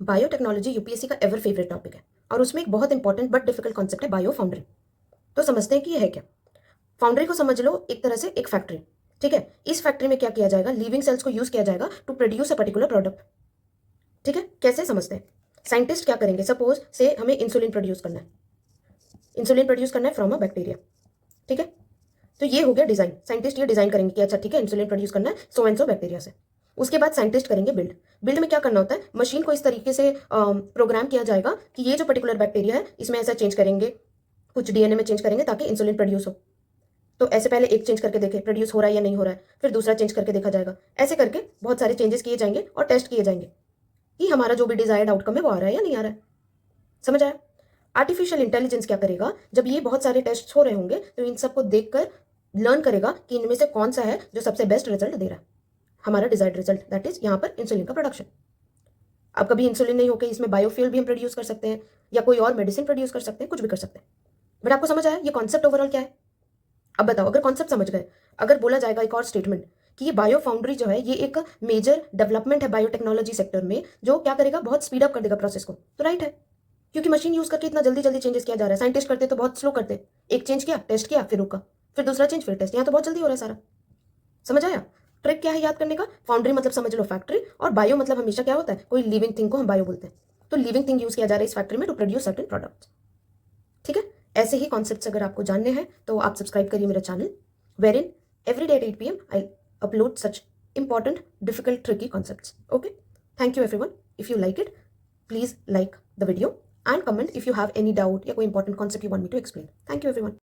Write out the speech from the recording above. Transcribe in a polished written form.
Biotechnology UPSC का ever favourite topic है और उसमें एक बहुत इंपॉर्टेंट बट डिफिकल्ट कॉन्सेप्ट है बायो फाउंड्री। तो समझते हैं कि यह है क्या। फाउंड्री को समझ लो एक तरह से एक फैक्ट्री। ठीक है, इस फैक्ट्री में क्या किया जाएगा, लिविंग सेल्स को यूज किया जाएगा to produce a particular product. ठीक है, कैसे समझते हैं। साइंटिस्ट क्या करेंगे, सपोज से हमें इंसुलिन प्रोड्यूस करना है, इंसुलिन प्रोड्यूस करना है फ्रॉम अ बैक्टीरिया। ठीक है, तो ये हो गया डिजाइन। साइंटिस्ट ये डिजाइन करेंगे कि अच्छा ठीक है इंसुलिन प्रोड्यूस करना है सो एंड सो बैक्टीरिया से। उसके बाद साइंटिस्ट करेंगे बिल्ड। बिल्ड में क्या करना होता है, मशीन को इस तरीके से प्रोग्राम किया जाएगा कि ये जो पर्टिकुलर बैक्टीरिया है इसमें ऐसा चेंज करेंगे, कुछ डीएनए में चेंज करेंगे ताकि इंसुलिन प्रोड्यूस हो। तो ऐसे पहले एक चेंज करके देखे प्रोड्यूस हो रहा है या नहीं हो रहा है, फिर दूसरा चेंज करके देखा जाएगा। ऐसे करके बहुत सारे चेंजेस किए जाएंगे और टेस्ट किए जाएंगे कि हमारा जो भी डिजायर्ड आउटकम है वो आ रहा है या नहीं आ रहा है। समझ आया। आर्टिफिशियल इंटेलिजेंस क्या करेगा, जब ये बहुत सारे टेस्ट हो रहे होंगे तो इन सबको देखकर लर्न करेगा कि इनमें से कौन सा है जो सबसे बेस्ट रिजल्ट दे रहा है, हमारा डिजायर्ड रिजल्ट, दैट इज यहाँ पर इंसुलिन का प्रोडक्शन। अब कभी इंसुलिन नहीं होकर इसमें बायोफ्यूल भी हम प्रोड्यूस कर सकते हैं या कोई और मेडिसिन प्रोड्यूस कर सकते हैं, कुछ भी कर सकते हैं। बट आपको समझ आया ये कॉन्सेप्ट ओवरऑल क्या है। अब बताओ, अगर कॉन्सेप्ट समझ गए, अगर बोला जाएगा एक और स्टेटमेंट कि ये बायो फाउंड्री जो है ये एक मेजर डेवलपमेंट है बायोटेक्नोलॉजी सेक्टर में, जो क्या करेगा, बहुत स्पीड अप कर देगा प्रोसेस को, तो राइट है। क्योंकि मशीन यूज करके इतना जल्दी जल्दी चेंजेस किया जा रहा है। साइंटिस्ट करते तो बहुत स्लो करते, एक चेंज किया, टेस्ट किया, फिर रुका, फिर दूसरा चेंज, फिर टेस्ट। यहाँ तो बहुत जल्दी हो रहा है सारा। समझ आया। ट्रिक क्या है याद करने का, फाउंड्री मतलब समझ लो फैक्ट्री, और बायो मतलब हमेशा क्या होता है, कोई लिविंग थिंग को हम बायो बोलते हैं। तो लिविंग थिंग यूज किया जा रहा है इस फैक्ट्री में टू प्रोड्यूस सर्टेन प्रोडक्ट्स। ठीक है, ऐसे ही कॉन्सेप्ट्स अगर आपको जानने हैं तो आप सब्सक्राइब करिए मेरा channel, where in every day at 8 p.m. I'll upload such important, difficult, tricky concepts. Okay? Thank you everyone. If you like it, please like the video and comment if you have any doubt या कोई important concept you want me to explain. Thank you everyone.